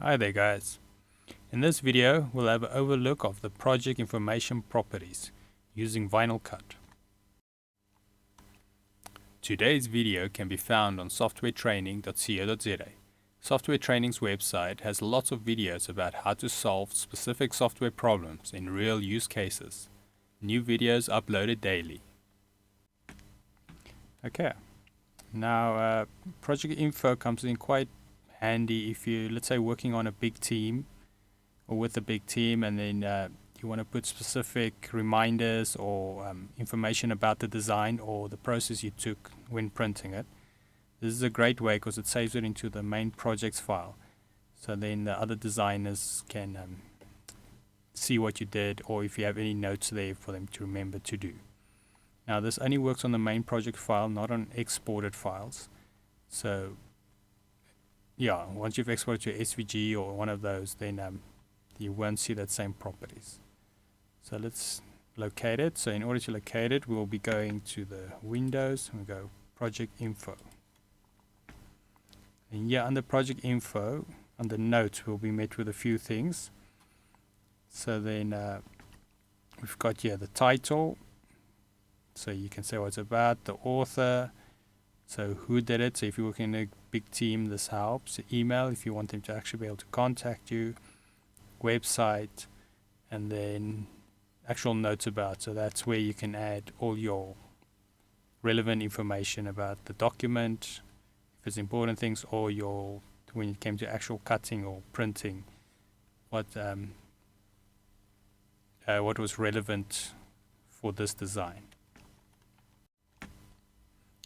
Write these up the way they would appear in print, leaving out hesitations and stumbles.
Hi there guys. In this video we'll have an overlook of the project information properties using VinylCut. Today's video can be found on softwaretraining.co.za. Software Training's website has lots of videos about how to solve specific software problems in real use cases. New videos uploaded daily. Okay, now project info comes in quite handy if you, let's say, working on a big team or with a big team, and then you want to put specific reminders or information about the design or the process you took when printing it. This is a great way because it saves it into the main projects file, so then the other designers can see what you did, or if you have any notes there for them to remember to do. Now this only works on the main project file, not on exported files. So yeah, once you've exported to SVG or one of those, then you won't see that same properties. So let's locate it. So in order to locate it, we'll be going to the Windows and we go Project Info. And yeah, under Project Info, under Notes, we'll be met with a few things. So then we've got here the title. So you can say what it's about, the author, so who did it. So if you're working in a big team, this helps. Email, if you want them to actually be able to contact you. Website, and then actual notes about. So that's where you can add all your relevant information about the document, if it's important things, or your, when it came to actual cutting or printing, what was relevant for this design.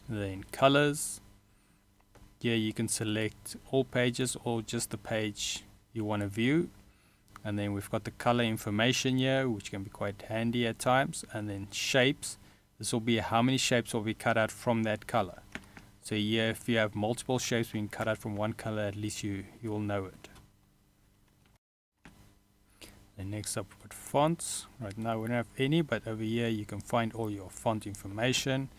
Then colors. Here you can select all pages or just the page you want to view. And then we've got the color information here, which can be quite handy at times. And then shapes. This will be how many shapes will be cut out from that color. So here, if you have multiple shapes being cut out from one color, at least you will know it. Then next up, we've got fonts. Right now we don't have any, but over here you can find all your font information.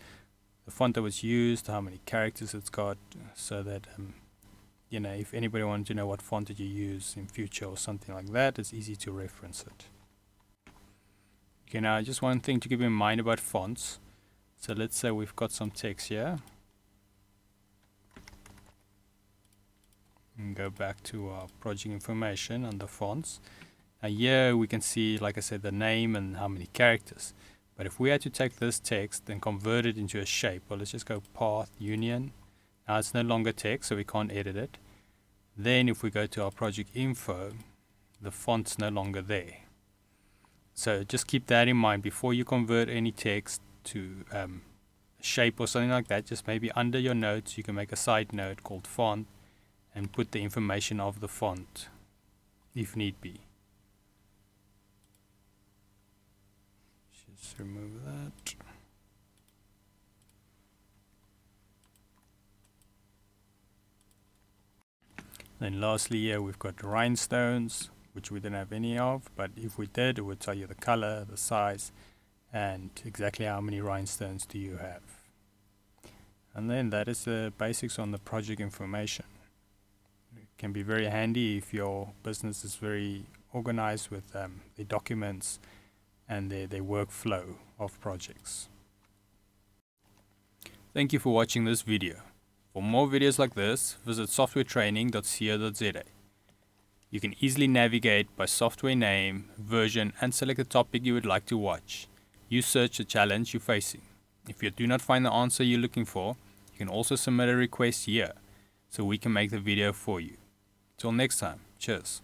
The font that was used, how many characters it's got, so that you know, if anybody wanted to know what font did you use in future or something like that, it's easy to reference it. Okay, now just one thing to keep in mind about fonts. So let's say we've got some text here. And go back to our project information under fonts. Now here we can see, like I said, the name and how many characters. But if we had to take this text and convert it into a shape, well, let's just go path union. Now it's no longer text, so we can't edit it. Then if we go to our project info, the font's no longer there. So just keep that in mind before you convert any text to a shape or something like that. Just maybe under your notes, you can make a side note called font and put the information of the font if need be. Just remove that. Then lastly here we've got rhinestones, which we didn't have any of, but if we did, it would tell you the color, the size, and exactly how many rhinestones do you have. And then that is the basics on the project information. It can be very handy if your business is very organized with their documents and their workflow of projects. Thank you for watching this video. For more videos like this, visit softwaretraining.co.za. You can easily navigate by software name, version, and select the topic you would like to watch. You search the challenge you're facing. If you do not find the answer you're looking for, you can also submit a request here, so we can make the video for you. Till next time, cheers.